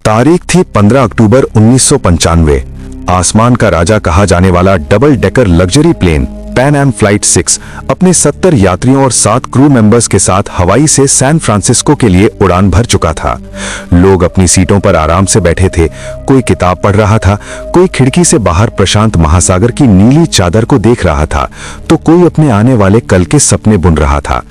तारीख थी 15 अक्टूबर 1995। आसमान का राजा कहा जाने वाला double decker luxury plane Pan Am flight 6 अपने 70 यात्रियों और 7 क्रू मेंबर्स के साथ हवाई से सैन फ्रांसिस्को के लिए उड़ान भर चुका था। लोग अपनी सीटों पर आराम से बैठे थे, कोई किताब पढ़ रहा था, कोई खिड़की से बाहर प्रशांत महासागर की नीली चादर को देख रहा था, तो कोई अपने आने वाले कल के सपने बुन रहा था।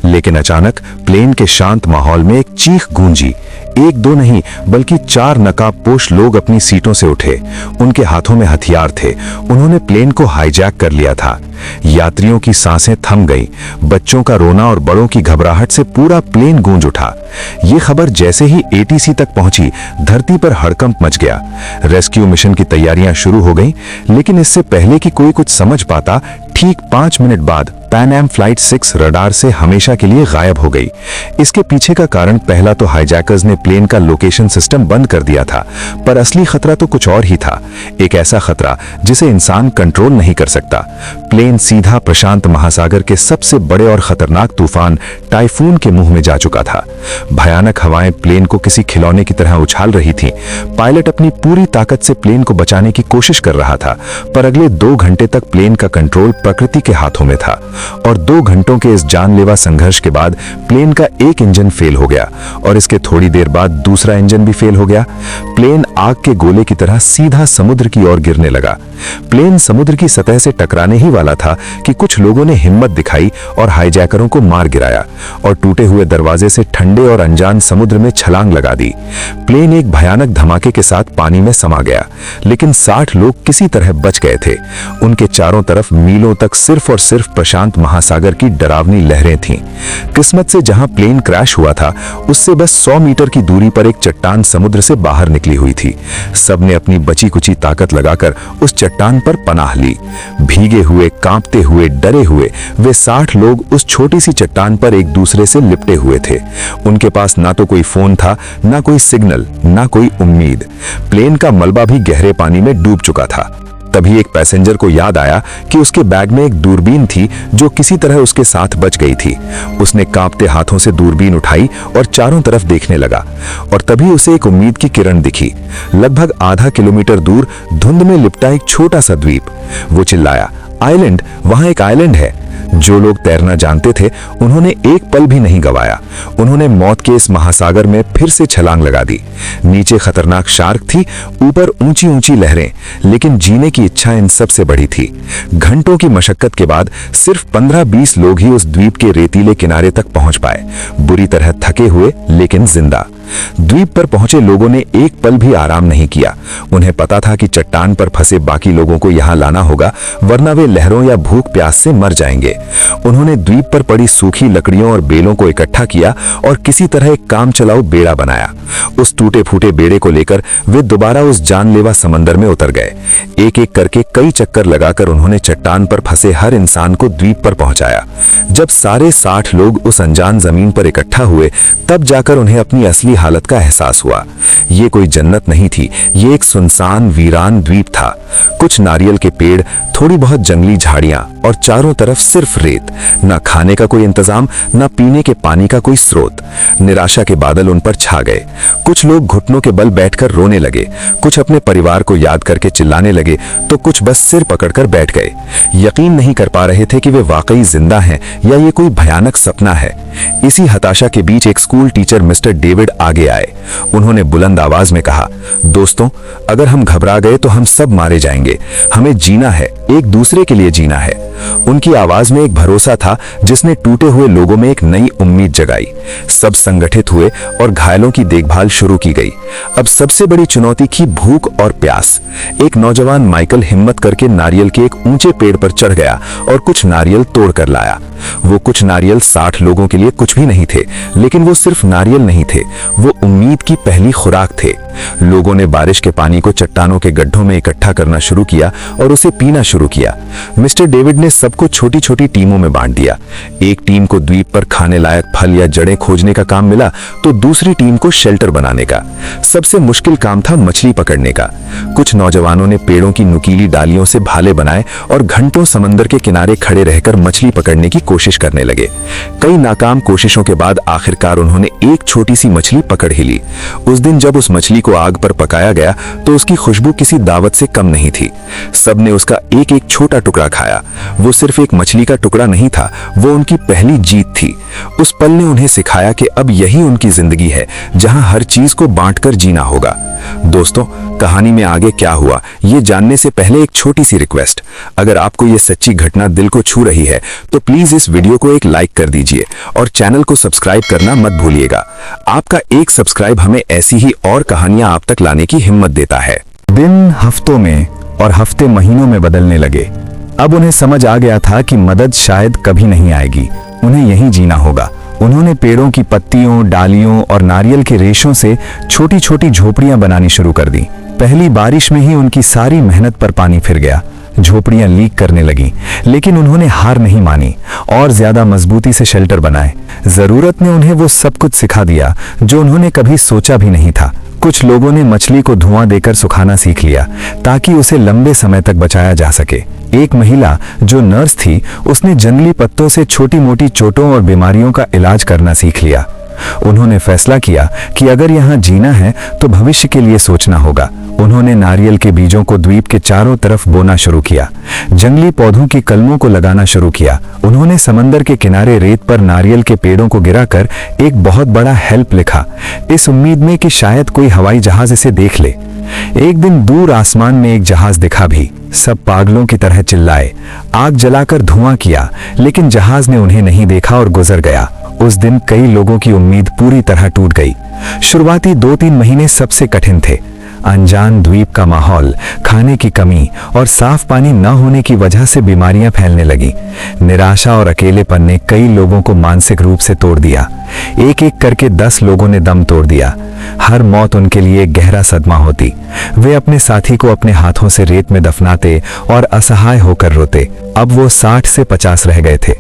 लेकिन अचानक प्लेन के शांत माहौल में एक चीख गूंजी। एक दो नहीं बल्कि 4 नकाबपोश लोग अपनी सीटों से उठे। उनके हाथों में हथियार थे। उन्होंने प्लेन को हाईजैक कर लिया था। यात्रियों की सांसें थम गई। बच्चों का रोना और बड़ों की घबराहट से पूरा प्लेन गूंज उठा। ये खबर जैसे ही एटीसी तक पहुंची, धरती पर हड़कंप मच गया। रेस्क्यू मिशन की तैयारियां शुरू हो गईं, लेकिन इससे पहले कि कोई कुछ समझ पाता, ठीक 5 मिनट बाद पैन एम फ्लाइट 6 रडार से हमेशा के लिए गायब हो गई। इसके पीछे का कारण पहला तो हाईजैकर्स ने प्लेन का लोकेशन सिस्टम बंद कर दिया था, पर असली खतरा तो कुछ और ही था। एक ऐसा खतरा जिसे इंसान कंट्रोल नहीं कर सकता। प्लेन सीधा प्रशांत महासागर के सबसे बड़े और खतरनाक तूफान टाइफून के मुंह में जा चुका था। भयानक हवाएं प्लेन को किसी खिलौने की तरह उछाल रही थीं। पायलट अपनी पूरी ताकत से प्लेन को बचाने की कोशिश कर रहा था, पर अगले 2 घंटे तक प्लेन का कंट्रोल प्रकृति के हाथों में था। और 2 घंटों के इस जानलेवा संघर्ष के बाद प्लेन का एक इंजन फेल हो गया और इसके थोड़ी देर बाद दूसरा इंजन भी फेल हो गया। प्लेन आग के गोले की तरह सीधा समुद्र की ओर गिरने लगा। प्लेन समुद्र की सतह से टकराने ही वाला था कि कुछ लोगों ने हिम्मत दिखाई और हाईजैकरों को मार गिराया और टूटे हुए दरवाजे से ठंडे और अनजान समुद्र में छलांग लगा दी। प्लेन एक भयानक धमाके के साथ पानी में समा गया, लेकिन 60 लोग किसी तरह बच गए थे। उनके चारों तरफ मीलों तक सिर्फ और सिर्फ प्रशांत महासागर की डरावनी लहरें थीं। किस्मत से जहां प्लेन क्रैश हुआ था, उससे बस 100 मीटर की दूरी पर एक चट्टान समुद्र से बाहर निकली हुई थी। सबने अपनी बची कुची ताकत लगाकर उस चट्टान पर पनाह ली। भीगे हुए, कांपते हुए, डरे हुए वे 60 लोग उस छोटी सी चट्टान पर एक दूसरे से लिपटे हुए थे। उनके पास ना तो कोई फोन था, ना कोई सिग्नल, ना कोई उम्मीद। प्लेन का मलबा भी गहरे पानी में डूब चुका था। तभी एक पैसेंजर को याद आया कि उसके बैग में एक दूरबीन थी जो किसी तरह उसके साथ बच गई थी। उसने कांपते हाथों से दूरबीन उठाई और चारों तरफ देखने लगा, और तभी उसे एक उम्मीद की किरण दिखी। लगभग आधा किलोमीटर दूर धुंध में लिपटा एक छोटा सा द्वीप। वो चिल्लाया, आइलैंड, वहां एक आइलैंड है। जो लोग तैरना जानते थे, उन्होंने एक पल भी नहीं गवाया। उन्होंने मौत के इस महासागर में फिर से छलांग लगा दी। नीचे खतरनाक शार्क थी, ऊपर ऊंची ऊंची लहरें, लेकिन जीने की इच्छा इन सबसे बड़ी थी। घंटों की मशक्कत के बाद सिर्फ 15-20 लोग ही उस द्वीप के रेतीले किनारे तक पहुंच पाए, बुरी तरह थके हुए लेकिन जिंदा। द्वीप पर पहुंचे लोगों ने एक पल भी आराम नहीं किया। उन्हें पता था कि चट्टान पर फंसे बाकी लोगों को यहां लाना होगा, वरना वे लहरों या भूख प्यास से मर जाएंगे। उन्होंने द्वीप पर पड़ी सूखी लकड़ियों और बेलों को इकट्ठा किया और किसी तरह एक काम चलाऊ बेड़ा बनाया। उस टूटे फूटे बेड़े को लेकर वे दोबारा उस जानलेवा समंदर में उतर गए। एक एक करके कई चक्कर लगाकर उन्होंने चट्टान पर फंसे हर इंसान को द्वीप पर पहुंचाया। जब सारे 60 लोग उस अनजान जमीन पर इकट्ठा हुए, तब जाकर उन्हें अपनी असली हालत का एहसास हुआ। ये कोई जन्नत नहीं थी, ये एक सुनसान वीरान द्वीप था। कुछ नारियल के पेड़, थोड़ी बहुत जंगली झाड़ियां और चारों तरफ सिर्फ रेत। ना खाने का कोई इंतजाम, ना पीने के पानी का कोई स्रोत। निराशा के बादल उन पर छा गए। कुछ लोग घुटनों के बल बैठकर रोने लगे, कुछ अपने परिवार को याद करके चिल्लाने लगे, तो कुछ बस सिर पकड़कर बैठ गए। यकीन नहीं कर पा रहे थे कि वे वाकई जिंदा हैं या ये कोई भयानक सपना है। इसी हताशा के बीच एक स्कूल टीचर मिस्टर डेविड आगे आए। उन्होंने बुलंद आवाज में कहा, दोस्तों, अगर हम घबरा गए तो हम सब मारे जाएंगे। हमें जीना है, एक दूसरे के लिए जीना है। उनकी आवाज में एक भरोसा था जिसने टूटे हुए लोगों में एक नई उम्मीद जगाई। सब संगठित हुए और घायलों की देखभाल शुरू की गई। अब सबसे बड़ी चुनौती थी भूख और प्यास। एक नौजवान माइकल हिम्मत करके नारियल के एक ऊंचे पेड़ पर चढ़ गया और कुछ नारियल तोड़ कर लाया। वो कुछ नारियल 60 लोगों के लिए कुछ भी नहीं थे, लेकिन वो सिर्फ नारियल नहीं थे, वो उम्मीद की पहली खुराक थे। लोगों ने बारिश के पानी को चट्टानों के गड्ढों में इकट्ठा करना शुरू किया और उसे पीना शुरू किया। मिस्टर डेविड ने उन्होंने सबको छोटी छोटी टीमों में बांट दिया। एक टीम को द्वीप पर खाने लायक फल या जड़ें खोजने का काम मिला तो दूसरी टीम को शेल्टर बनाने का। सबसे मुश्किल काम था मछली पकड़ने का। कुछ नौजवानों ने पेड़ों की नुकीली डालियों से भाले बनाए और घंटों समंदर के किनारे खड़े रहकर मछली पकड़ने की कोशिश करने लगे। कई नाकाम कोशिशों के बाद आखिरकार उन्होंने एक छोटी सी मछली पकड़ ही ली। उस दिन जब उस मछली को आग पर पकाया गया तो उसकी खुशबू किसी दावत से कम नहीं थी। सबने उसका एक एक छोटा टुकड़ा खाया। वो सिर्फ एक मछली का टुकड़ा नहीं था, वो उनकी पहली जीत थी। उस पल ने उन्हें सिखाया कि अब यही उनकी जिंदगी है जहां हर चीज को बांटकर जीना होगा। दोस्तों, कहानी में आगे क्या हुआ ये जानने से पहले एक छोटी सी रिक्वेस्ट। अगर आपको ये सच्ची घटना दिल को छू रही है तो प्लीज इस वीडियो को एक लाइक कर दीजिए और चैनल को सब्सक्राइब करना मत भूलिएगा। आपका एक सब्सक्राइब हमें ऐसी ही और कहानियां आप तक लाने की हिम्मत देता है। दिन हफ्तों में और हफ्ते महीनों में बदलने लगे। अब उन्हें समझ आ गया था कि मदद शायद कभी नहीं आएगी, उन्हें यहीं जीना होगा। उन्होंने पेड़ों की पत्तियों, डालियों और नारियल के रेशों से छोटी छोटी झोपड़ियां बनानी शुरू कर दी। पहली बारिश में ही उनकी सारी मेहनत पर पानी फिर गया। झोपड़ियां लीक करने लगी, लेकिन उन्होंने हार नहीं मानी और ज्यादा मजबूती से शेल्टर बनाए। जरूरत ने उन्हें वो सब कुछ सिखा दिया जो उन्होंने कभी सोचा भी नहीं था। कुछ लोगों ने मछली को धुआं देकर सुखाना सीख लिया ताकि उसे लंबे समय तक बचाया जा सके। एक महिला जो नर्स थी, उसने जंगली पत्तों से छोटी मोटी चोटों और बीमारियों का इलाज करना सीख लिया। उन्होंने फैसला किया कि अगर यहाँ जीना है तो भविष्य के लिए सोचना होगा। उन्होंने नारियल के बीजों को द्वीप के चारों तरफ बोना शुरू किया, जंगली पौधों की कलमों को लगाना शुरू किया। उन्होंने समंदर के किनारे रेत पर नारियल के पेड़ों को गिराकर एक बहुत बड़ा हेल्प लिखा, इस उम्मीद में कि शायद कोई हवाई जहाज इसे देख ले। एक दिन दूर आसमान में एक जहाज दिखा भी। सब पागलों की तरह चिल्लाए, आग जलाकर धुआं किया, लेकिन जहाज ने उन्हें नहीं देखा और गुजर गया। उस दिन कई लोगों की उम्मीद पूरी तरह टूट गई। शुरुआती 2-3 महीने सबसे कठिन थे। अनजान द्वीप का माहौल, खाने की कमी और साफ पानी न होने की वजह से बीमारियां फैलने लगी। निराशा और अकेलेपन ने कई लोगों को मानसिक रूप से तोड़ दिया। एक एक करके 10 लोगों ने दम तोड़ दिया। हर मौत उनके लिए एक गहरा सदमा होती। वे अपने साथी को अपने हाथों से रेत में दफनाते और असहाय होकर रोते। अब वो 60 से 50 रह गए थे।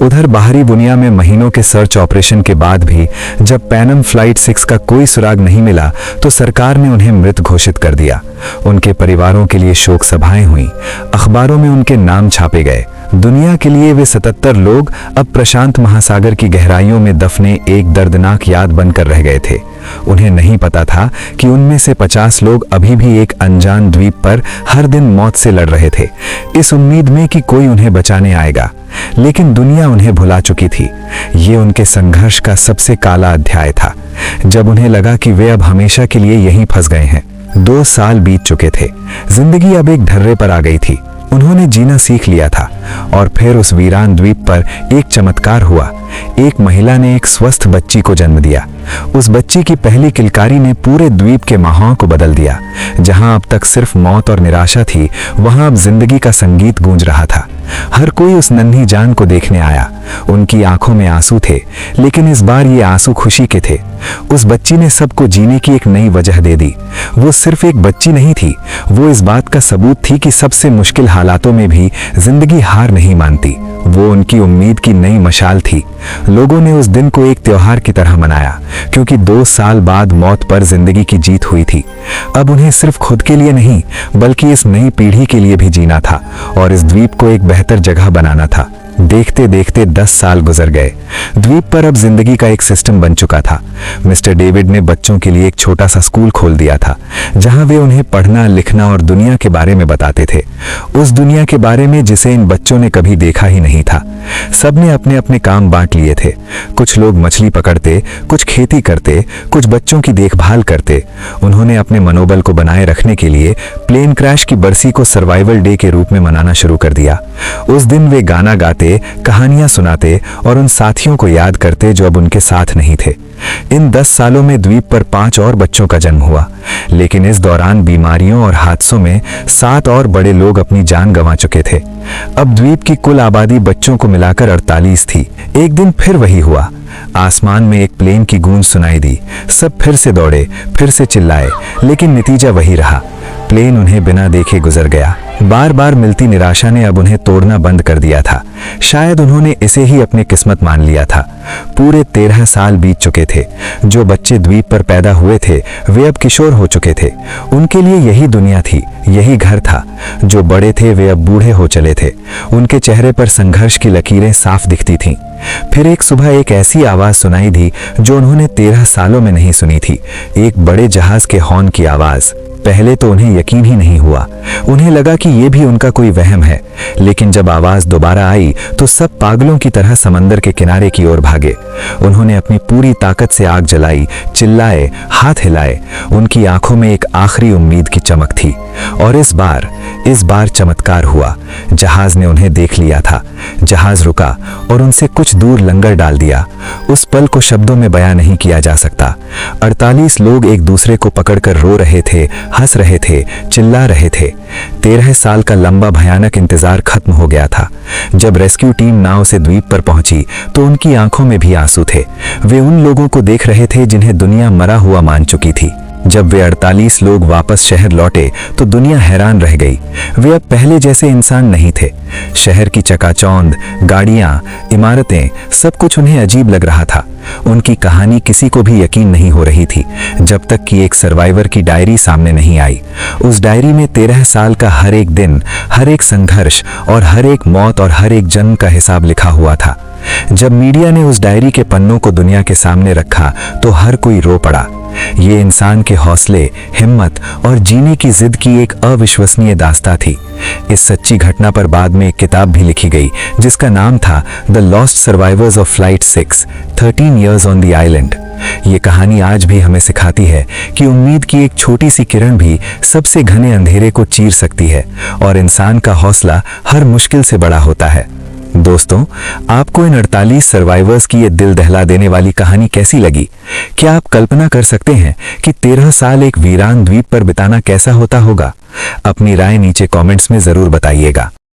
उधर बाहरी दुनिया में महीनों के सर्च ऑपरेशन के बाद भी जब पैनम फ्लाइट 6 का कोई सुराग नहीं मिला तो सरकार ने उन्हें मृत घोषित कर दिया। उनके परिवारों के लिए शोक सभाएं हुई, अखबारों में उनके नाम छापे गए। दुनिया के लिए वे 77 लोग अब प्रशांत महासागर की गहराइयों में दफने एक दर्दनाक याद बनकर रह गए थे। उन्हें नहीं पता था कि उनमें से 50 लोग अभी भी एक अनजान द्वीप पर हर दिन मौत से लड़ रहे थे, इस उम्मीद में कि कोई उन्हें बचाने आएगा। लेकिन दुनिया उन्हें भुला चुकी थी। ये उनके संघर्ष का सबसे काला अध्याय था, जब उन्हें लगा कि वे अब हमेशा के लिए यहीं फंस गए हैं। 2 साल बीत चुके थे। जिंदगी अब एक ढर्रे पर आ गई थी। उन्होंने जीना सीख लिया था और फिर उस वीरान द्वीप पर एक चमत्कार हुआ। एक महिला ने एक स्वस्थ बच्ची को जन्म दिया। उस बच्ची की पहली किलकारी ने पूरे द्वीप के माहौल को बदल दिया। जहां अब तक सिर्फ मौत और निराशा थी, वहां अब जिंदगी का संगीत गूंज रहा था। हर कोई उस नन्ही जान को देखने आया। उनकी आंखों में आंसू थे, लेकिन इस बार ये आंसू खुशी के थे। उस बच्ची ने सबको जीने की एक नई वजह दे दी। वो सिर्फ एक बच्ची नहीं थी, वो इस बात का सबूत थी कि सबसे मुश्किल हालातों में भी जिंदगी हार नहीं मानती। वो उनकी उम्मीद की नई मशाल थी। लोगों ने उस दिन को एक त्योहार की तरह मनाया, क्योंकि 2 साल बाद मौत पर जिंदगी की जीत हुई थी। अब उन्हें सिर्फ खुद के लिए नहीं, बल्कि इस नई पीढ़ी के लिए भी जीना था और इस द्वीप को एक बेहतर जगह बनाना था। देखते देखते 10 साल गुजर गए। द्वीप पर अब जिंदगी का एक सिस्टम बन चुका था। मिस्टर डेविड ने बच्चों के लिए एक छोटा सा स्कूल खोल दिया था, जहां वे उन्हें पढ़ना, लिखना और दुनिया के बारे में बताते थे। उस दुनिया के बारे में जिसे इन बच्चों ने कभी देखा ही नहीं था। सबने अपने अपने काम बांट लिए थे। कुछ लोग मछली पकड़ते, कुछ खेती करते, कुछ बच्चों की देखभाल करते। उन्होंने अपने मनोबल को बनाए रखने के लिए प्लेन क्रैश की बरसी को सर्वाइवल डे के रूप में मनाना शुरू कर दिया। उस दिन वे गाना गाते, कहानियां सुनाते और उन साथियों को याद करते जो अब उनके साथ नहीं थे। इन 10 सालों में द्वीप पर 5 और बच्चों का जन्म हुआ, लेकिन इस दौरान बीमारियों और हादसों में 7 और बड़े लोग अपनी जान गंवा चुके थे। अब द्वीप की कुल आबादी बच्चों को मिलाकर 48 थी। एक दिन फिर वही हुआ। आसमान में एक प्लेन की गूंज सुनाई दी। सब फिर से दौड़े, फिर से चिल्लाए, लेकिन नतीजा वही रहा। प्लेन उन्हें बिना देखे गुजर गया। बार बार मिलती निराशा ने अब उन्हें तोड़ना बंद कर दिया था। शायद उन्होंने इसे ही अपनी किस्मत मान लिया था। पूरे 13 साल बीत चुके थे। जो बच्चे द्वीप पर पैदा हुए थे वे अब किशोर हो चुके थे। उनके लिए यही दुनिया थी, यही घर था। जो बड़े थे वे अब बूढ़े हो चले थे। उनके चेहरे पर संघर्ष की लकीरें साफ दिखती थीं। फिर एक सुबह एक ऐसी आवाज सुनाई दी जो उन्होंने 13 सालों में नहीं सुनी थी। एक बड़े जहाज के हॉर्न की आवाज। पहले तो उन्हें यकीन ही नहीं हुआ। उन्हें लगा कि ये भी उनका कोई वहम है। लेकिन जब आवाज दोबारा आई तो सब पागलों की तरह समंदर के किनारे की ओर भागे। उन्होंने अपनी पूरी ताकत से आग जलाई, चिल्लाए, हाथ हिलाए। उनकी आंखों में एक आखिरी उम्मीद की चमक थी। और इस बार चमत्कार हुआ। जहाज ने उन्हें देख लिया था। जहाज रुका और उनसे कुछ दूर लंगर डाल दिया। उस पल को शब्दों में बयां नहीं किया जा सकता। 48 लोग एक दूसरे को पकड़कर रो रहे थे, हंस रहे थे, चिल्ला रहे थे। 13 साल का लंबा भयानक इंतजार खत्म हो गया था। जब रेस्क्यू टीम नाव से द्वीप पर पहुंची तो उनकी आंखों में भी आंसू थे। वे उन लोगों को देख रहे थे जिन्हें दुनिया मरा हुआ मान चुकी थी। जब वे 48 लोग वापस शहर लौटे तो दुनिया हैरान रह गई। वे अब पहले जैसे इंसान नहीं थे। शहर की चकाचौंध, गाड़ियां, इमारतें, सब कुछ उन्हें अजीब लग रहा था। उनकी कहानी किसी को भी यकीन नहीं हो रही थी जब तक कि एक सर्वाइवर की डायरी सामने नहीं आई। उस डायरी में 13 साल का हर एक दिन, हर एक संघर्ष और हर एक मौत और हर एक जन्म का हिसाब लिखा हुआ था। जब मीडिया ने उस डायरी के पन्नों को दुनिया के सामने रखा तो हर कोई रो पड़ा। ये इंसान के हौसले, हिम्मत और जीने की जिद की एक अविश्वसनीय दास्तां थी। इस सच्ची घटना पर बाद में एक किताब भी लिखी गई जिसका नाम था the lost survivors of flight 6, 13 years on the island. ये कहानी आज भी हमें सिखाती है कि उम्मीद की एक छोटी सी किरण भी सबसे घने अंधेरे को चीर सकती है और इंसान का हौसला हर मुश्किल से बड़ा होता है। दोस्तों, आपको इन 48 सर्वाइवर्स की ये दिल दहला देने वाली कहानी कैसी लगी? क्या आप कल्पना कर सकते हैं कि 13 साल एक वीरान द्वीप पर बिताना कैसा होता होगा? अपनी राय नीचे कमेंट्स में जरूर बताइएगा।